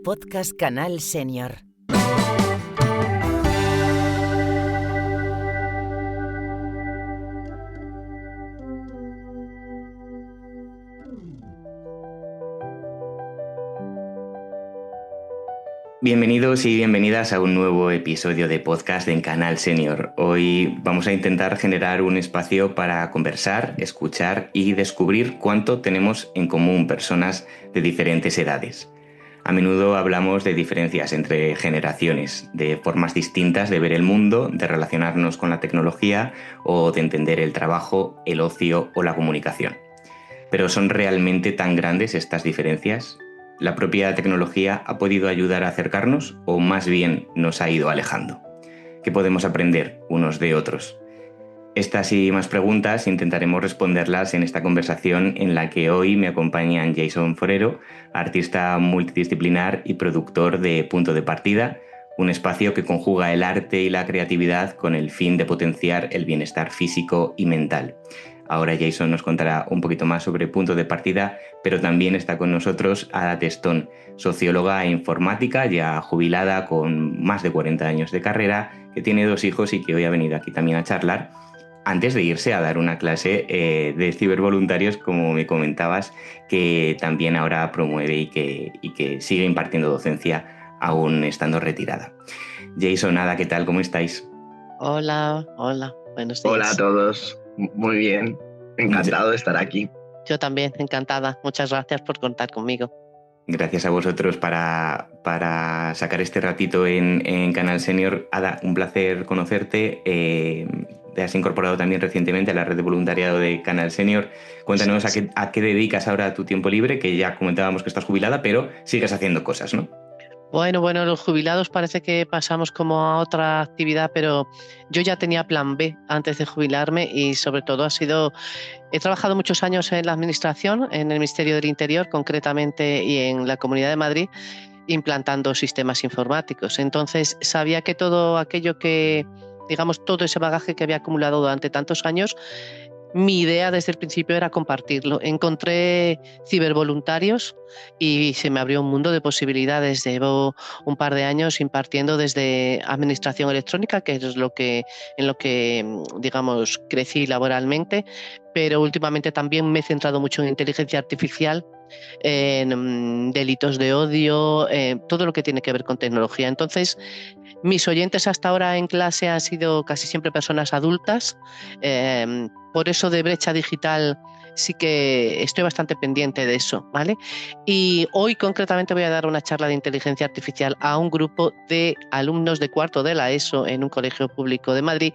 Podcast Canal Senior. Bienvenidos y bienvenidas a un nuevo episodio de podcast en Canal Senior. Hoy vamos a intentar generar un espacio para conversar, escuchar y descubrir cuánto tenemos en común personas de diferentes edades. A menudo hablamos de diferencias entre generaciones, de formas distintas de ver el mundo, de relacionarnos con la tecnología o de entender el trabajo, el ocio o la comunicación. ¿Pero son realmente tan grandes estas diferencias? ¿La propia tecnología ha podido ayudar a acercarnos o más bien nos ha ido alejando? ¿Qué podemos aprender unos de otros? Estas y más preguntas intentaremos responderlas en esta conversación en la que hoy me acompañan Jason Forero, artista multidisciplinar y productor de Punto de Partida, un espacio que conjuga el arte y la creatividad con el fin de potenciar el bienestar físico y mental. Ahora Jason nos contará un poquito más sobre Punto de Partida, pero también está con nosotros Ada Testón, socióloga e informática, ya jubilada con más de 40 años de carrera, que tiene 2 hijos y que hoy ha venido aquí también a charlar, antes de irse a dar una clase de cibervoluntarios, como me comentabas, que también ahora promueve y que sigue impartiendo docencia aún estando retirada. Jason, Ada, ¿qué tal? ¿Cómo estáis? Hola, buenos días. Hola a todos, muy bien, encantado de estar aquí. Yo también, encantada. Muchas gracias por contar conmigo. Gracias a vosotros para sacar este ratito en Canal Senior. Ada, un placer conocerte. Te has incorporado también recientemente a la red de voluntariado de Canal Senior. Cuéntanos a qué dedicas ahora tu tiempo libre, que ya comentábamos que estás jubilada, pero sigues haciendo cosas, ¿no? Bueno, los jubilados parece que pasamos como a otra actividad, pero yo ya tenía plan B antes de jubilarme y sobre todo he trabajado muchos años en la administración, en el Ministerio del Interior concretamente y en la Comunidad de Madrid, implantando sistemas informáticos. Entonces sabía que todo aquello todo ese bagaje que había acumulado durante tantos años, mi idea desde el principio era compartirlo. Encontré cibervoluntarios y se me abrió un mundo de posibilidades. Llevo un par de años impartiendo desde administración electrónica, que es en lo que digamos, crecí laboralmente, pero últimamente también me he centrado mucho en inteligencia artificial, en delitos de odio, todo lo que tiene que ver con tecnología. Entonces, mis oyentes hasta ahora en clase han sido casi siempre personas adultas. Por eso de brecha digital sí que estoy bastante pendiente de eso, ¿vale? Y hoy concretamente voy a dar una charla de inteligencia artificial a un grupo de alumnos de cuarto de la ESO en un colegio público de Madrid,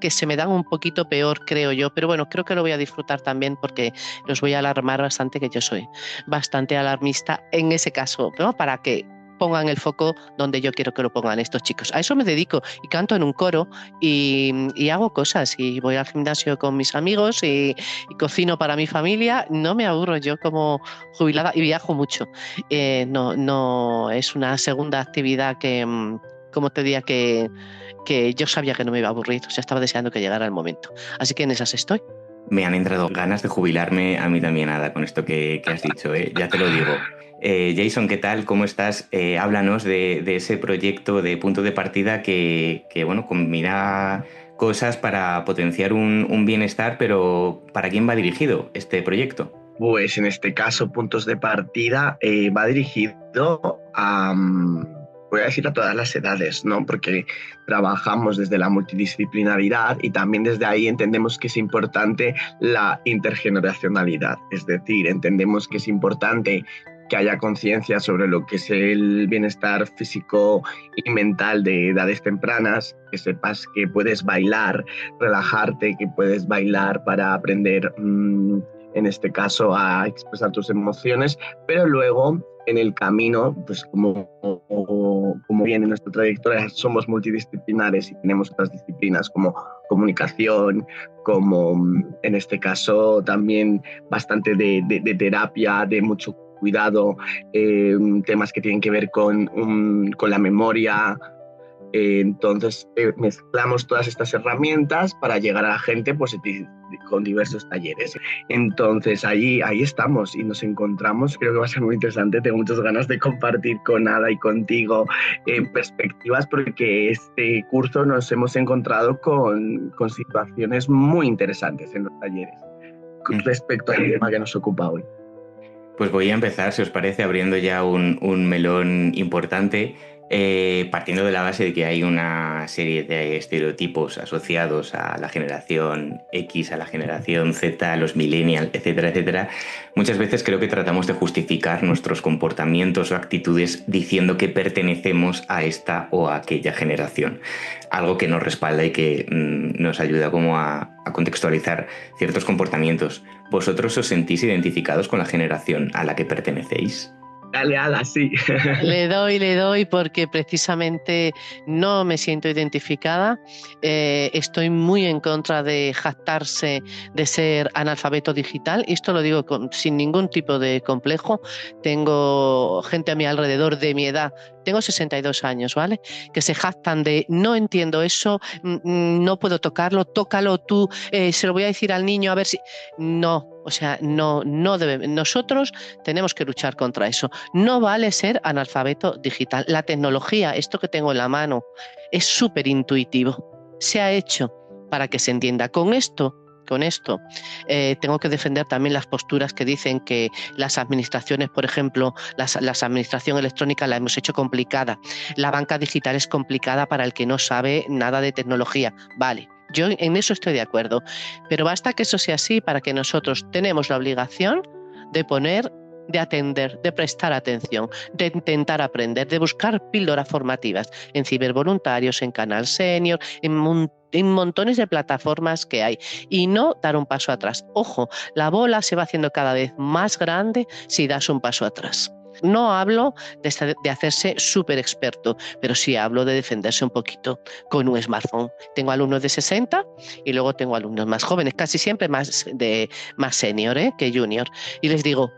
que se me dan un poquito peor, creo yo, pero bueno, creo que lo voy a disfrutar también porque los voy a alarmar bastante, que yo soy bastante alarmista en ese caso, ¿no? Para que pongan el foco donde yo quiero que lo pongan estos chicos. A eso me dedico y canto en un coro y hago cosas y voy al gimnasio con mis amigos y cocino para mi familia. No me aburro yo como jubilada y viajo mucho. No es una segunda actividad que, como te diría, que yo sabía que no me iba a aburrir, o sea, estaba deseando que llegara el momento. Así que en esas estoy. Me han entrado ganas de jubilarme a mí también, Ada, con esto que has dicho, ya te lo digo. Jason, ¿qué tal? ¿Cómo estás? Háblanos de ese proyecto de Punto de Partida que bueno, combina cosas para potenciar un bienestar, pero ¿para quién va dirigido este proyecto? Pues en este caso, Puntos de Partida va dirigido voy a decir a todas las edades, ¿no? Porque trabajamos desde la multidisciplinaridad y también desde ahí entendemos que es importante la intergeneracionalidad. Es decir, entendemos que es importante que haya conciencia sobre lo que es el bienestar físico y mental de edades tempranas, que sepas que puedes bailar, relajarte, que puedes bailar para aprender, en este caso, a expresar tus emociones, pero luego en el camino, pues como bien en nuestra trayectoria somos multidisciplinares y tenemos otras disciplinas como comunicación, como en este caso también bastante de terapia, de mucho cuidado, temas que tienen que ver con la memoria, Entonces mezclamos todas estas herramientas para llegar a la gente pues, con diversos talleres. Entonces ahí estamos y nos encontramos. Creo que va a ser muy interesante. Tengo muchas ganas de compartir con Ada y contigo perspectivas, porque este curso nos hemos encontrado con situaciones muy interesantes en los talleres respecto al tema que nos ocupa hoy. Pues voy a empezar, si os parece, abriendo ya un melón importante, partiendo de la base de que hay una serie de estereotipos asociados a la generación X, a la generación Z, a los millennials, etcétera, etcétera. Muchas veces creo que tratamos de justificar nuestros comportamientos o actitudes diciendo que pertenecemos a esta o a aquella generación. Algo que nos respalda y que nos ayuda como a contextualizar ciertos comportamientos. ¿Vosotros os sentís identificados con la generación a la que pertenecéis? Dale, Ada, sí. Le doy porque precisamente no me siento identificada. Estoy muy en contra de jactarse de ser analfabeto digital, y esto lo digo sin ningún tipo de complejo. Tengo gente a mi alrededor de mi edad, tengo 62 años, ¿vale? Que se jactan de no entiendo eso, no puedo tocarlo, tócalo tú, se lo voy a decir al niño a ver si... No, o sea, no debemos. Nosotros tenemos que luchar contra eso. No vale ser analfabeto digital. La tecnología, esto que tengo en la mano, es súper intuitivo. Se ha hecho para que se entienda. Con esto, tengo que defender también las posturas que dicen que las administraciones, por ejemplo, la administración electrónica la hemos hecho complicada. La banca digital es complicada para el que no sabe nada de tecnología. Vale. Yo en eso estoy de acuerdo, pero basta que eso sea así para que nosotros tenemos la obligación de atender, de prestar atención, de intentar aprender, de buscar píldoras formativas en cibervoluntarios, en Canal Senior, en montones de plataformas que hay, y no dar un paso atrás. Ojo, la bola se va haciendo cada vez más grande si das un paso atrás. No hablo de hacerse súper experto, pero sí hablo de defenderse un poquito con un smartphone. Tengo alumnos de 60 y luego tengo alumnos más jóvenes, casi siempre más senior que junior. Y les digo,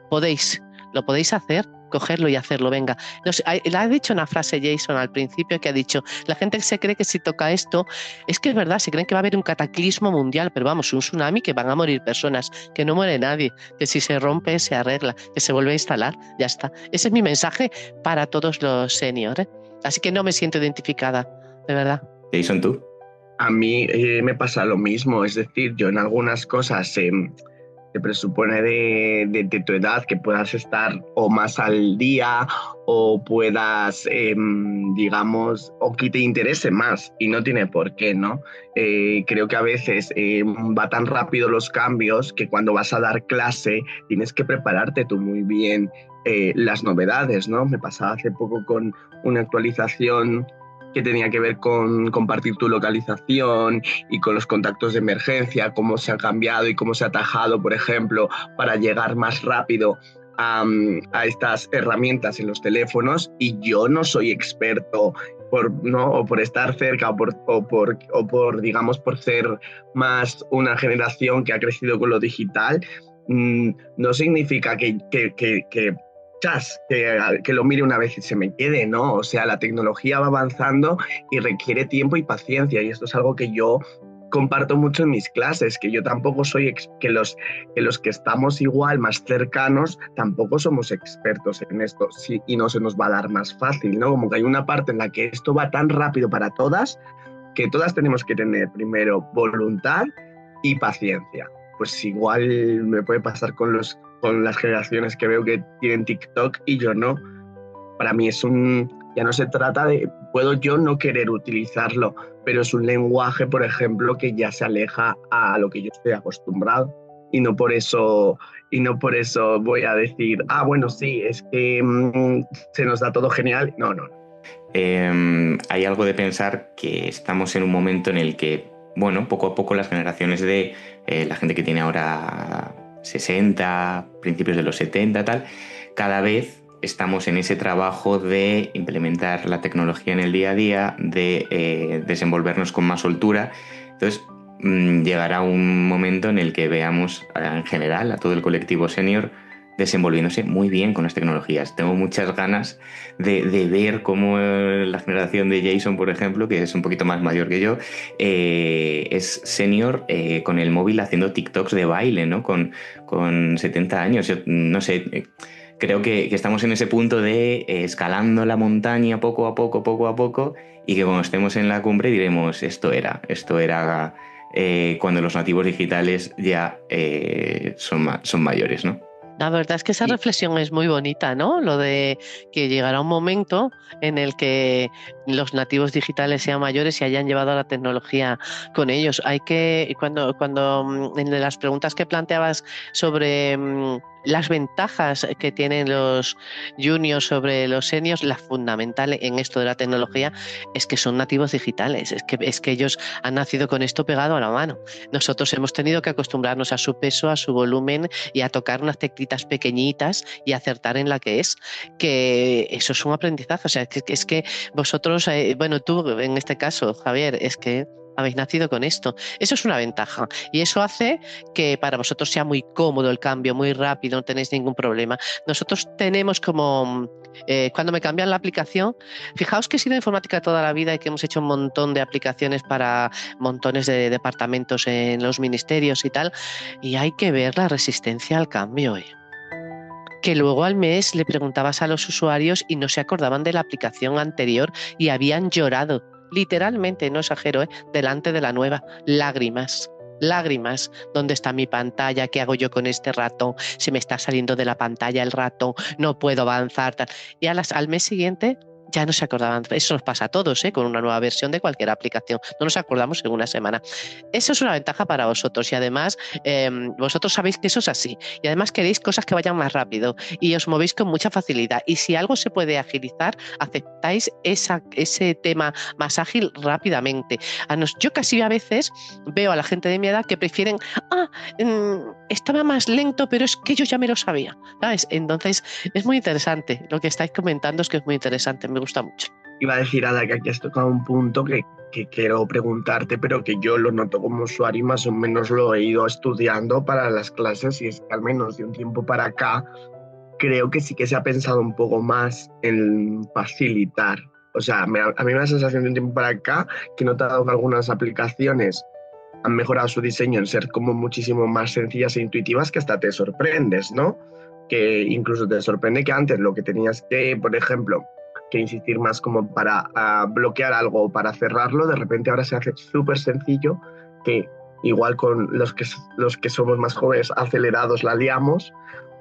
lo podéis hacer, cogerlo y hacerlo, venga. No sé, le ha dicho una frase Jason al principio que ha dicho, la gente se cree que si toca esto, es que es verdad, se creen que va a haber un cataclismo mundial, pero vamos, un tsunami, que van a morir personas, que no muere nadie, que si se rompe se arregla, que se vuelve a instalar, ya está. Ese es mi mensaje para todos los seniors, ¿eh? Así que no me siento identificada, de verdad. Jason, ¿tú? A mí me pasa lo mismo, es decir, yo en algunas cosas... te presupone de tu edad que puedas estar o más al día o puedas, digamos, o que te interese más, y no tiene por qué, ¿no? Creo que a veces va tan rápido los cambios que cuando vas a dar clase tienes que prepararte tú muy bien las novedades, ¿no? Me pasaba hace poco con una actualización que tenía que ver con compartir tu localización y con los contactos de emergencia, cómo se ha cambiado y cómo se ha atajado, por ejemplo, para llegar más rápido a estas herramientas en los teléfonos. Y yo no soy experto por estar cerca o por, digamos, por ser más una generación que ha crecido con lo digital. No significa que lo mire una vez y se me quede, ¿no? O sea, la tecnología va avanzando y requiere tiempo y paciencia, y esto es algo que yo comparto mucho en mis clases, que yo tampoco soy, que los que estamos igual, más cercanos, tampoco somos expertos en esto, sí, y no se nos va a dar más fácil, ¿no? Como que hay una parte en la que esto va tan rápido para todas, que todas tenemos que tener primero voluntad y paciencia. Pues igual me puede pasar con las generaciones que veo que tienen TikTok y yo no. Para mí ya no se trata de, puedo yo no querer utilizarlo, pero es un lenguaje, por ejemplo, que ya se aleja a lo que yo estoy acostumbrado. Y no por eso voy a decir, bueno, sí, es que se nos da todo genial. No. Hay algo de pensar que estamos en un momento en el que, bueno, poco a poco las generaciones de la gente que tiene ahora 60, principios de los 70, tal, cada vez estamos en ese trabajo de implementar la tecnología en el día a día, de desenvolvernos con más soltura. Entonces, llegará un momento en el que veamos en general a todo el colectivo senior desenvolviéndose muy bien con las tecnologías. Tengo muchas ganas de ver cómo la generación de Jason, por ejemplo, que es un poquito más mayor que yo, es senior con el móvil haciendo TikToks de baile, ¿no? Con 70 años. Yo, no sé, creo que estamos en ese punto de escalando la montaña poco a poco, y que cuando estemos en la cumbre diremos, esto era cuando los nativos digitales ya son mayores, ¿no? La verdad es que esa reflexión es muy bonita, ¿no? Lo de que llegará un momento en el que los nativos digitales sean mayores y hayan llevado la tecnología con ellos. Cuando en las preguntas que planteabas sobre las ventajas que tienen los juniors sobre los seniors, la fundamental en esto de la tecnología es que son nativos digitales, es que ellos han nacido con esto pegado a la mano. Nosotros hemos tenido que acostumbrarnos a su peso, a su volumen y a tocar unas teclitas pequeñitas y acertar en la que es, que eso es un aprendizaje. O sea, es que vosotros, bueno, tú en este caso, Javier, es que habéis nacido con esto. Eso es una ventaja y eso hace que para vosotros sea muy cómodo el cambio, muy rápido, no tenéis ningún problema. Nosotros tenemos como... cuando me cambian la aplicación, fijaos que he sido informática toda la vida y que hemos hecho un montón de aplicaciones para montones de departamentos en los ministerios y tal, y hay que ver la resistencia al cambio. Que luego al mes le preguntabas a los usuarios y no se acordaban de la aplicación anterior y habían llorado, literalmente, no exagero, delante de la nueva, lágrimas. Lágrimas, ¿dónde está mi pantalla? ¿Qué hago yo con este ratón? Se me está saliendo de la pantalla el ratón, no puedo avanzar. Tal. Y al mes siguiente ya no se acordaban. Eso nos pasa a todos, con una nueva versión de cualquier aplicación. No nos acordamos en una semana. Eso es una ventaja para vosotros y además vosotros sabéis que eso es así y además queréis cosas que vayan más rápido y os movéis con mucha facilidad y si algo se puede agilizar, aceptáis ese tema más ágil rápidamente. Yo casi a veces veo a la gente de mi edad que prefieren, estaba más lento, pero es que yo ya me lo sabía, ¿sabes? Entonces es muy interesante, lo que estáis comentando es que es muy interesante, me gusta mucho. Iba a decir, Ada, que aquí has tocado un punto que quiero preguntarte, pero que yo lo noto como usuario y más o menos lo he ido estudiando para las clases, y es que al menos de un tiempo para acá creo que sí que se ha pensado un poco más en facilitar. O sea, a mí me da la sensación de un tiempo para acá que he notado que algunas aplicaciones han mejorado su diseño en ser como muchísimo más sencillas e intuitivas, que hasta te sorprendes, ¿no? Que incluso te sorprende que antes lo que tenías que, por ejemplo, que insistir más como para bloquear algo o para cerrarlo, de repente ahora se hace súper sencillo, que igual con los que somos más jóvenes acelerados la liamos.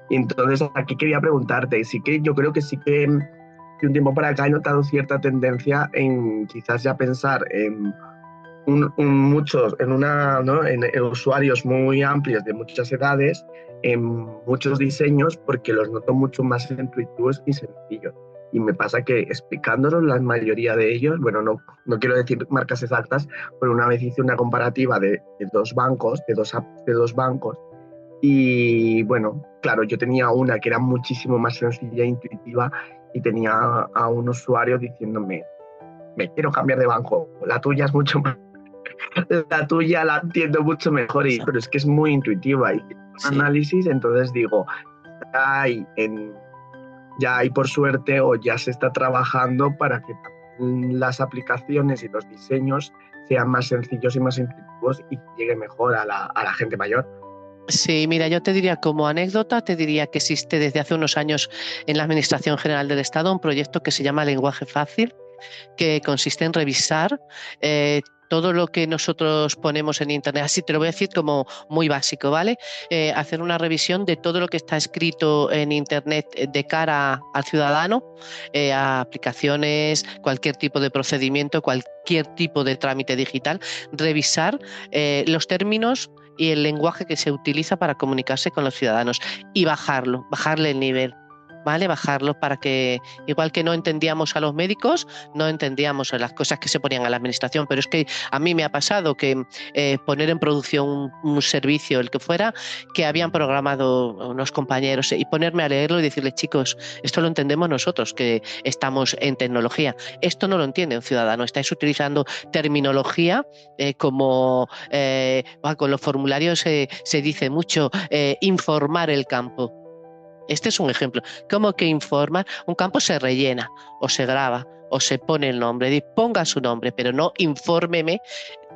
Y entonces aquí quería preguntarte, sí que yo creo que sí que de un tiempo para acá he notado cierta tendencia en quizás ya pensar en en usuarios muy amplios de muchas edades, en muchos diseños, porque los noto mucho más intuitivos y sencillos. Y me pasa que explicándolos la mayoría de ellos, bueno, no quiero decir marcas exactas, pero una vez hice una comparativa de dos bancos, de dos bancos, y bueno, claro, yo tenía una que era muchísimo más sencilla e intuitiva y tenía a un usuario diciéndome, me quiero cambiar de banco, la tuya es mucho más... La tuya la entiendo mucho mejor, pero es que es muy intuitiva y análisis, entonces digo, ya hay por suerte o ya se está trabajando para que las aplicaciones y los diseños sean más sencillos y más intuitivos y llegue mejor a la gente mayor. Sí, mira, yo te diría como anécdota, te diría que existe desde hace unos años en la Administración General del Estado un proyecto que se llama Lenguaje Fácil, que consiste en revisar todo lo que nosotros ponemos en Internet. Así te lo voy a decir como muy básico, ¿vale? Hacer una revisión de todo lo que está escrito en Internet de cara al ciudadano, a aplicaciones, cualquier tipo de procedimiento, cualquier tipo de trámite digital, revisar los términos y el lenguaje que se utiliza para comunicarse con los ciudadanos y bajarle el nivel. ¿Vale? Bajarlo para que, igual que no entendíamos a los médicos, no entendíamos las cosas que se ponían a la administración, pero es que a mí me ha pasado que poner en producción un servicio, el que fuera, que habían programado unos compañeros y ponerme a leerlo y decirles, chicos, esto lo entendemos nosotros, que estamos en tecnología, esto no lo entiende un ciudadano, estáis utilizando terminología como con los formularios se dice mucho informar el campo. Este es un ejemplo. ¿Cómo que informar? Un campo se rellena o se graba o se pone el nombre, ponga su nombre, pero no infórmeme.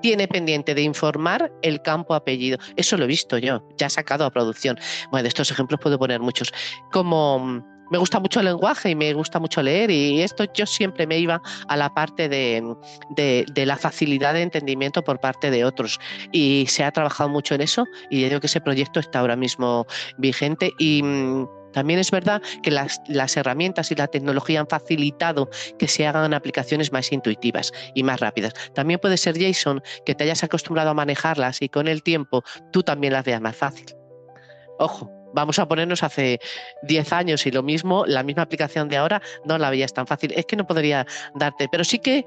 Tiene pendiente de informar el campo apellido. Eso lo he visto yo, ya sacado a producción. Bueno, de estos ejemplos puedo poner muchos. Como me gusta mucho el lenguaje y me gusta mucho leer, y esto yo siempre me iba a la parte de la facilidad de entendimiento por parte de otros. Y se ha trabajado mucho en eso, y yo digo que ese proyecto está ahora mismo vigente. Y también es verdad que las herramientas y la tecnología han facilitado que se hagan aplicaciones más intuitivas y más rápidas. También puede ser, Jason, que te hayas acostumbrado a manejarlas y con el tiempo tú también las veas más fácil. Ojo, vamos a ponernos hace 10 años y lo mismo, la misma aplicación de ahora no la veías tan fácil. Es que no podría darte, pero sí que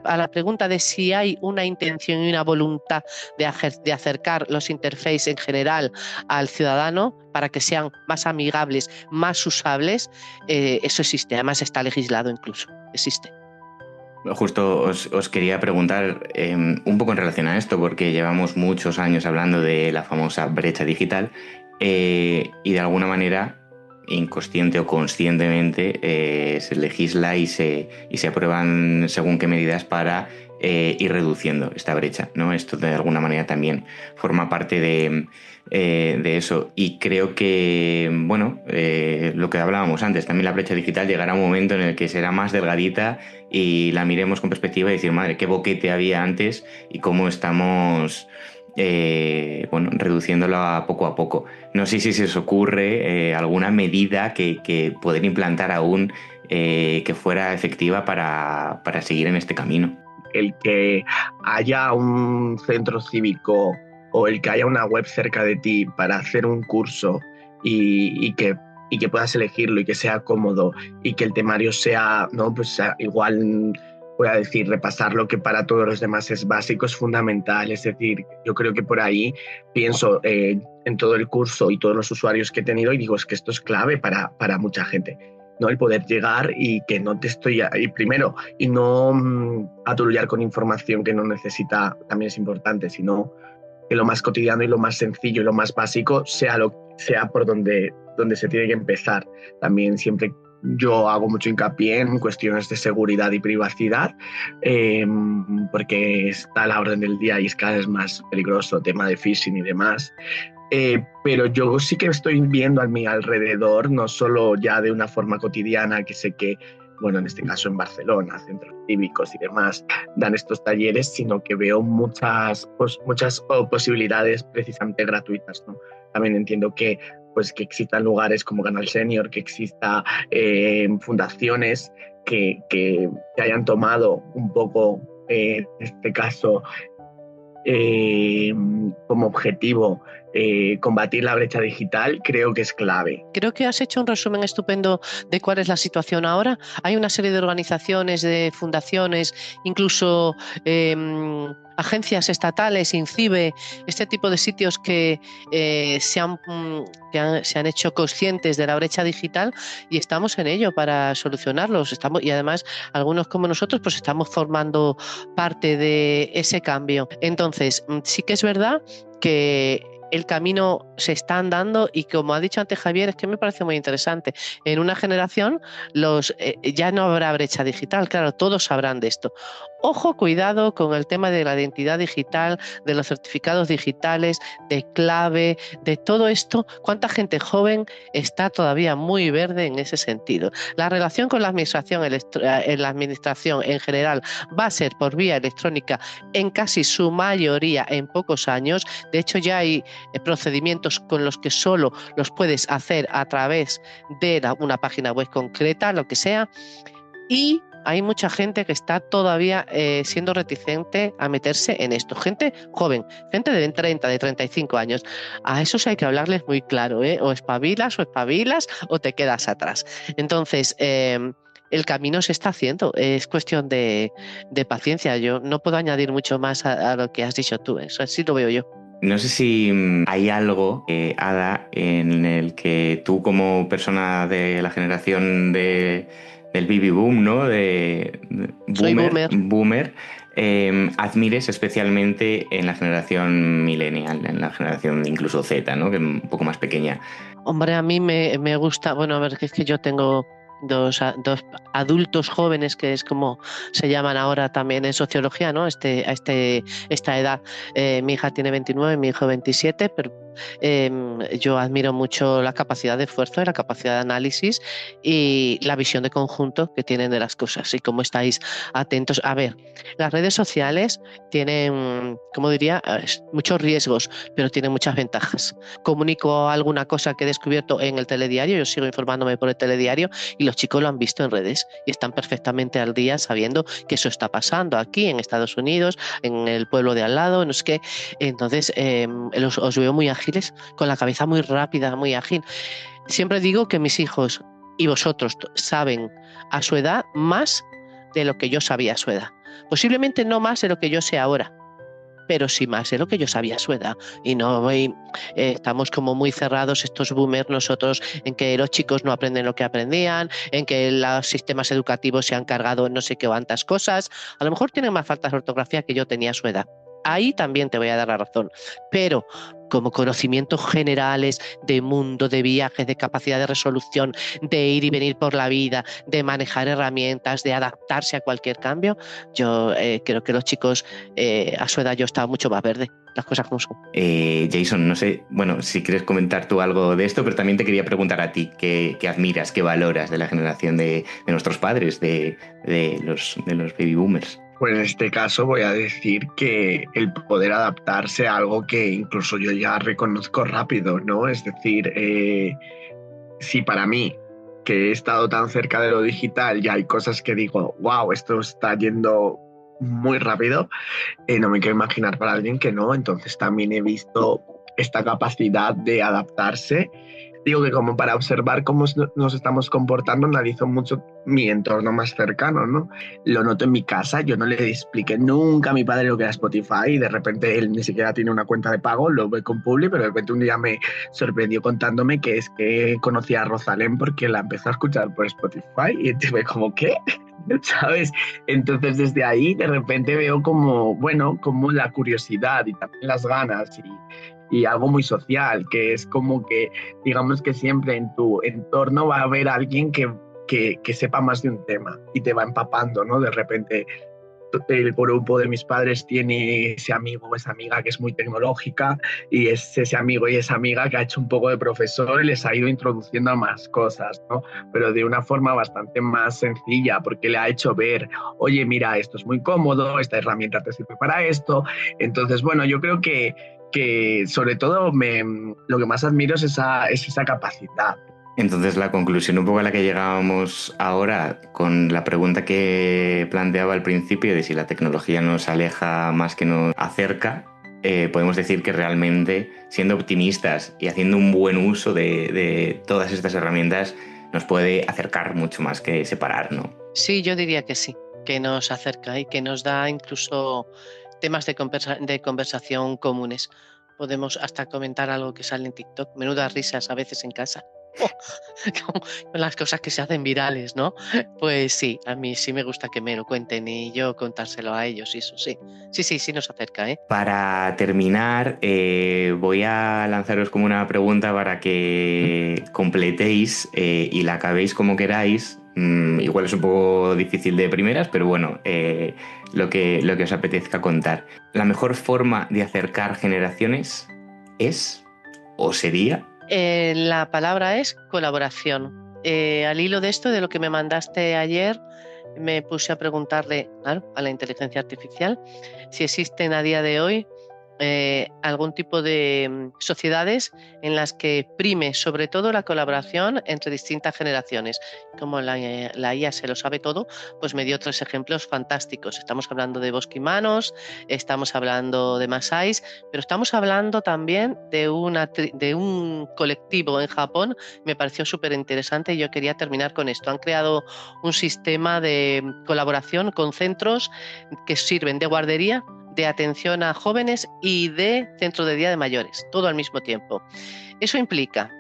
a la pregunta de si hay una intención y una voluntad de acercar los interfaces en general al ciudadano para que sean más amigables, más usables, eso existe. Además está legislado incluso, existe. Justo os quería preguntar un poco en relación a esto, porque llevamos muchos años hablando de la famosa brecha digital y de alguna manera, inconsciente o conscientemente, se legisla y se aprueban según qué medidas para ir reduciendo esta brecha, ¿no? Esto de alguna manera también forma parte de eso, y creo que, bueno, lo que hablábamos antes, también la brecha digital llegará un momento en el que será más delgadita y la miremos con perspectiva y decir, madre, qué boquete había antes y cómo estamos reduciéndolo a poco. No sé si se os ocurre alguna medida que poder implantar aún que fuera efectiva para seguir en este camino. El que haya un centro cívico o el que haya una web cerca de ti para hacer un curso y que puedas elegirlo y que sea cómodo y que el temario sea, ¿no? Pues igual, voy a decir, repasar lo que para todos los demás es básico, es fundamental. Es decir, yo creo que por ahí pienso en todo el curso y todos los usuarios que he tenido y digo, es que esto es clave para mucha gente, ¿no? El poder llegar y que no te estoy... Y primero, y no aturullar con información que no necesita, también es importante, sino que lo más cotidiano y lo más sencillo y lo más básico sea por donde se tiene que empezar. También siempre yo hago mucho hincapié en cuestiones de seguridad y privacidad, porque está a la orden del día y es cada vez más peligroso, tema de phishing y demás. Pero yo sí que estoy viendo a mi alrededor, no solo ya de una forma cotidiana, que sé que, bueno, en este caso en Barcelona, centros cívicos y demás, dan estos talleres, sino que veo muchas posibilidades precisamente gratuitas, ¿no? También entiendo que existan lugares como Canal Senior, que exista fundaciones que hayan tomado un poco, en este caso, como objetivo combatir la brecha digital, creo que es clave. Creo que has hecho un resumen estupendo de cuál es la situación ahora. Hay una serie de organizaciones, de fundaciones, incluso agencias estatales, INCIBE, este tipo de sitios que se han hecho conscientes de la brecha digital, y estamos en ello para solucionarlos. Y además, algunos como nosotros, pues estamos formando parte de ese cambio. Entonces, sí que es verdad que el camino se está andando, y como ha dicho antes Javier, es que me parece muy interesante. En una generación ya no habrá brecha digital, claro, todos sabrán de esto. Ojo, cuidado con el tema de la identidad digital, de los certificados digitales, de clave, de todo esto. ¿Cuánta gente joven está todavía muy verde en ese sentido? La relación con la administración en general va a ser por vía electrónica en casi su mayoría en pocos años. De hecho, ya hay procedimientos con los que solo los puedes hacer a través de una página web concreta, lo que sea, y hay mucha gente que está todavía siendo reticente a meterse en esto. Gente joven, gente de 30, de 35 años. A esos hay que hablarles muy claro, o espabilas o te quedas atrás. Entonces, el camino se está haciendo, es cuestión de paciencia. Yo no puedo añadir mucho más a lo que has dicho tú, eso así lo veo yo. No sé si hay algo, Ada, en el que tú, como persona de la generación de del baby boom, ¿no? Soy boomer. Boomer, admires especialmente en la generación millennial, en la generación incluso Z, ¿no? Que es un poco más pequeña. Hombre, a mí me gusta, bueno, a ver, que es que yo tengo dos adultos jóvenes, que es como se llaman ahora también en sociología, ¿no? Esta edad. Mi hija tiene 29, mi hijo 27, pero yo admiro mucho la capacidad de esfuerzo, la capacidad de análisis y la visión de conjunto que tienen de las cosas y cómo estáis atentos. A ver, las redes sociales tienen, como diría, muchos riesgos, pero tienen muchas ventajas. Comunico alguna cosa que he descubierto en el telediario, yo sigo informándome por el telediario y los chicos lo han visto en redes y están perfectamente al día sabiendo que eso está pasando aquí en Estados Unidos, en el pueblo de al lado, no sé qué. Entonces os veo muy ágiles, con la cabeza muy rápida, muy ágil. Siempre digo que mis hijos y vosotros saben a su edad más de lo que yo sabía a su edad. Posiblemente no más de lo que yo sé ahora, pero sí más de lo que yo sabía a su edad. Y no estamos como muy cerrados estos boomers nosotros en que los chicos no aprenden lo que aprendían, en que los sistemas educativos se han cargado en no sé qué cuántas cosas. A lo mejor tienen más faltas de ortografía que yo tenía a su edad. Ahí también te voy a dar la razón. Pero como conocimientos generales de mundo, de viajes, de capacidad de resolución, de ir y venir por la vida, de manejar herramientas, de adaptarse a cualquier cambio, yo creo que los chicos a su edad yo estaba mucho más verde, las cosas como son. Jason, no sé, bueno, si quieres comentar tú algo de esto, pero también te quería preguntar a ti, ¿qué admiras, qué valoras de la generación de nuestros padres, de los baby boomers? Pues en este caso voy a decir que el poder adaptarse a algo que incluso yo ya reconozco rápido, ¿no? Es decir, si para mí, que he estado tan cerca de lo digital, ya hay cosas que digo, wow, esto está yendo muy rápido, no me quiero imaginar para alguien que no. Entonces también he visto esta capacidad de adaptarse. Digo que como para observar cómo nos estamos comportando, analizo mucho mi entorno más cercano, ¿no? Lo noto en mi casa, yo no le expliqué nunca a mi padre lo que era Spotify y de repente él ni siquiera tiene una cuenta de pago, lo ve con Publi, pero de repente un día me sorprendió contándome que es que conocía a Rosalén porque la empezó a escuchar por Spotify y tuve como, ¿qué? ¿Sabes? Entonces desde ahí de repente veo como, bueno, como la curiosidad y también las ganas y algo muy social, que es como que, digamos que siempre en tu entorno va a haber alguien que sepa más de un tema y te va empapando, ¿no? De repente el grupo de mis padres tiene ese amigo o esa amiga que es muy tecnológica y es ese amigo y esa amiga que ha hecho un poco de profesor y les ha ido introduciendo a más cosas, ¿no? Pero de una forma bastante más sencilla, porque le ha hecho ver, oye, mira, esto es muy cómodo, esta herramienta te sirve para esto. Entonces, bueno, yo creo que sobre todo lo que más admiro es esa capacidad. Entonces la conclusión un poco a la que llegábamos ahora con la pregunta que planteaba al principio de si la tecnología nos aleja más que nos acerca, podemos decir que realmente siendo optimistas y haciendo un buen uso de todas estas herramientas nos puede acercar mucho más que separar, ¿no? Sí, yo diría que sí, que nos acerca y que nos da incluso temas de conversación comunes. Podemos hasta comentar algo que sale en TikTok, menudas risas a veces en casa. Con las cosas que se hacen virales, ¿no? Pues sí, a mí sí me gusta que me lo cuenten y yo contárselo a ellos, y eso sí. Sí nos acerca, ¿eh? Para terminar, voy a lanzaros como una pregunta para que completéis y la acabéis como queráis. Igual es un poco difícil de primeras, pero bueno, lo que os apetezca contar. ¿La mejor forma de acercar generaciones es o sería? La palabra es colaboración. Al hilo de esto, de lo que me mandaste ayer, me puse a preguntarle, claro, a la inteligencia artificial si existen a día de hoy algún tipo de sociedades en las que prime sobre todo la colaboración entre distintas generaciones. Como la IA se lo sabe todo, pues me dio 3 ejemplos fantásticos. Estamos hablando de bosquimanos, estamos hablando de masáis, pero estamos hablando también de un colectivo en Japón. Me pareció súper interesante y yo quería terminar con esto. Han creado un sistema de colaboración con centros que sirven de guardería, de atención a jóvenes y de centro de día de mayores, todo al mismo tiempo. Eso implica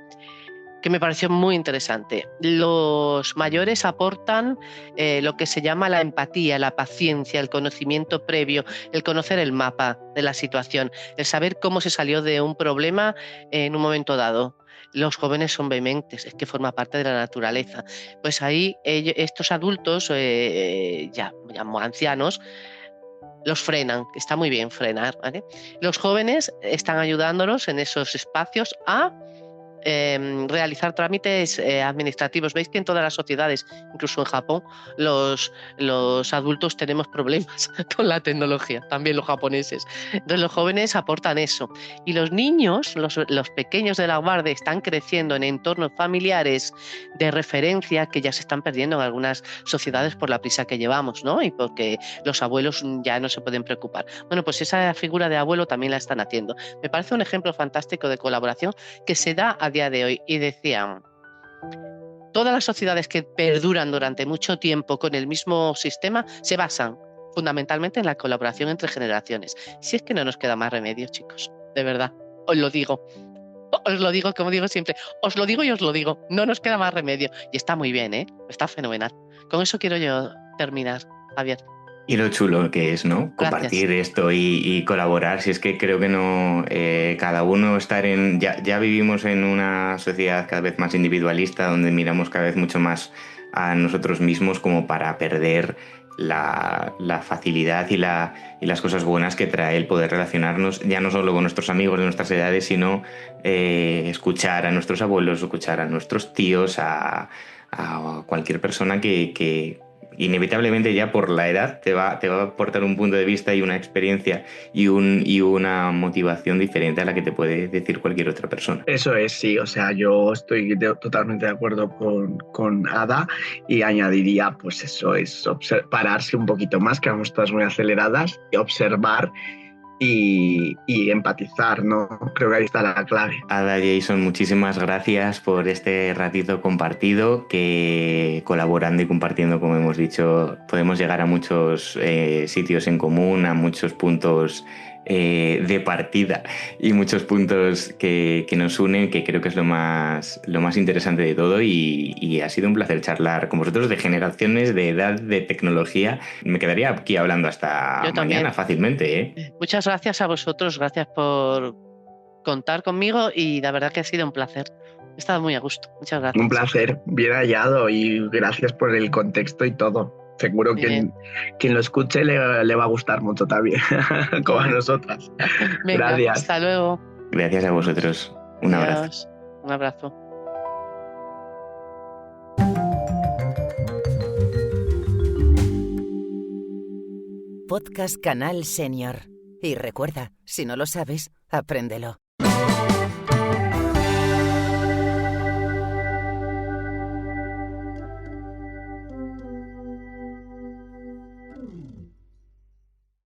que me pareció muy interesante. Los mayores aportan lo que se llama la empatía, la paciencia, el conocimiento previo, el conocer el mapa de la situación, el saber cómo se salió de un problema en un momento dado. Los jóvenes son vehementes, es que forma parte de la naturaleza. Pues ahí estos adultos, ya ancianos, los frenan, que está muy bien frenar, ¿vale? Los jóvenes están ayudándolos en esos espacios a realizar trámites administrativos. Veis que en todas las sociedades, incluso en Japón, los adultos tenemos problemas con la tecnología, también los japoneses. Entonces los jóvenes aportan eso. Y los niños, los pequeños de la guardia, están creciendo en entornos familiares de referencia que ya se están perdiendo en algunas sociedades por la prisa que llevamos, ¿no? Y porque los abuelos ya no se pueden preocupar. Bueno, pues esa figura de abuelo también la están haciendo. Me parece un ejemplo fantástico de colaboración que se da a día de hoy. Y decían, todas las sociedades que perduran durante mucho tiempo con el mismo sistema se basan fundamentalmente en la colaboración entre generaciones. Si es que no nos queda más remedio, chicos, de verdad, os lo digo, como digo siempre, os lo digo y os lo digo, no nos queda más remedio. Y está muy bien, está fenomenal. Con eso quiero yo terminar, Javier. Y lo chulo que es, ¿no? Compartir esto y colaborar. Si es que creo que no, cada uno estar en... Ya vivimos en una sociedad cada vez más individualista, donde miramos cada vez mucho más a nosotros mismos como para perder la facilidad y las cosas buenas que trae el poder relacionarnos, ya no solo con nuestros amigos de nuestras edades, sino escuchar a nuestros abuelos, escuchar a nuestros tíos, a cualquier persona que inevitablemente ya por la edad te va a aportar un punto de vista y una experiencia y una motivación diferente a la que te puede decir cualquier otra persona. Eso es, sí, o sea, yo estoy totalmente de acuerdo con Ada y añadiría, pues eso es pararse un poquito más, que vamos todas muy aceleradas, y observar y empatizar, ¿no? Creo que ahí está la clave. Ada, Jason, muchísimas gracias por este ratito compartido, que colaborando y compartiendo, como hemos dicho, podemos llegar a muchos sitios en común, a muchos puntos de partida y muchos puntos que nos unen, que creo que es lo más interesante de todo, y ha sido un placer charlar con vosotros de generaciones, de edad, de tecnología. Me quedaría aquí hablando hasta mañana fácilmente, ¿eh? Muchas gracias a vosotros, gracias por contar conmigo y la verdad que ha sido un placer. He estado muy a gusto. Muchas gracias. Un placer, bien hallado, y gracias por el contexto y todo. Seguro que quien lo escuche le va a gustar mucho también, como a nosotras. Venga, gracias. Hasta luego. Gracias a vosotros. Un abrazo. Un abrazo. Podcast Canal Senior. Y recuerda, si no lo sabes, apréndelo.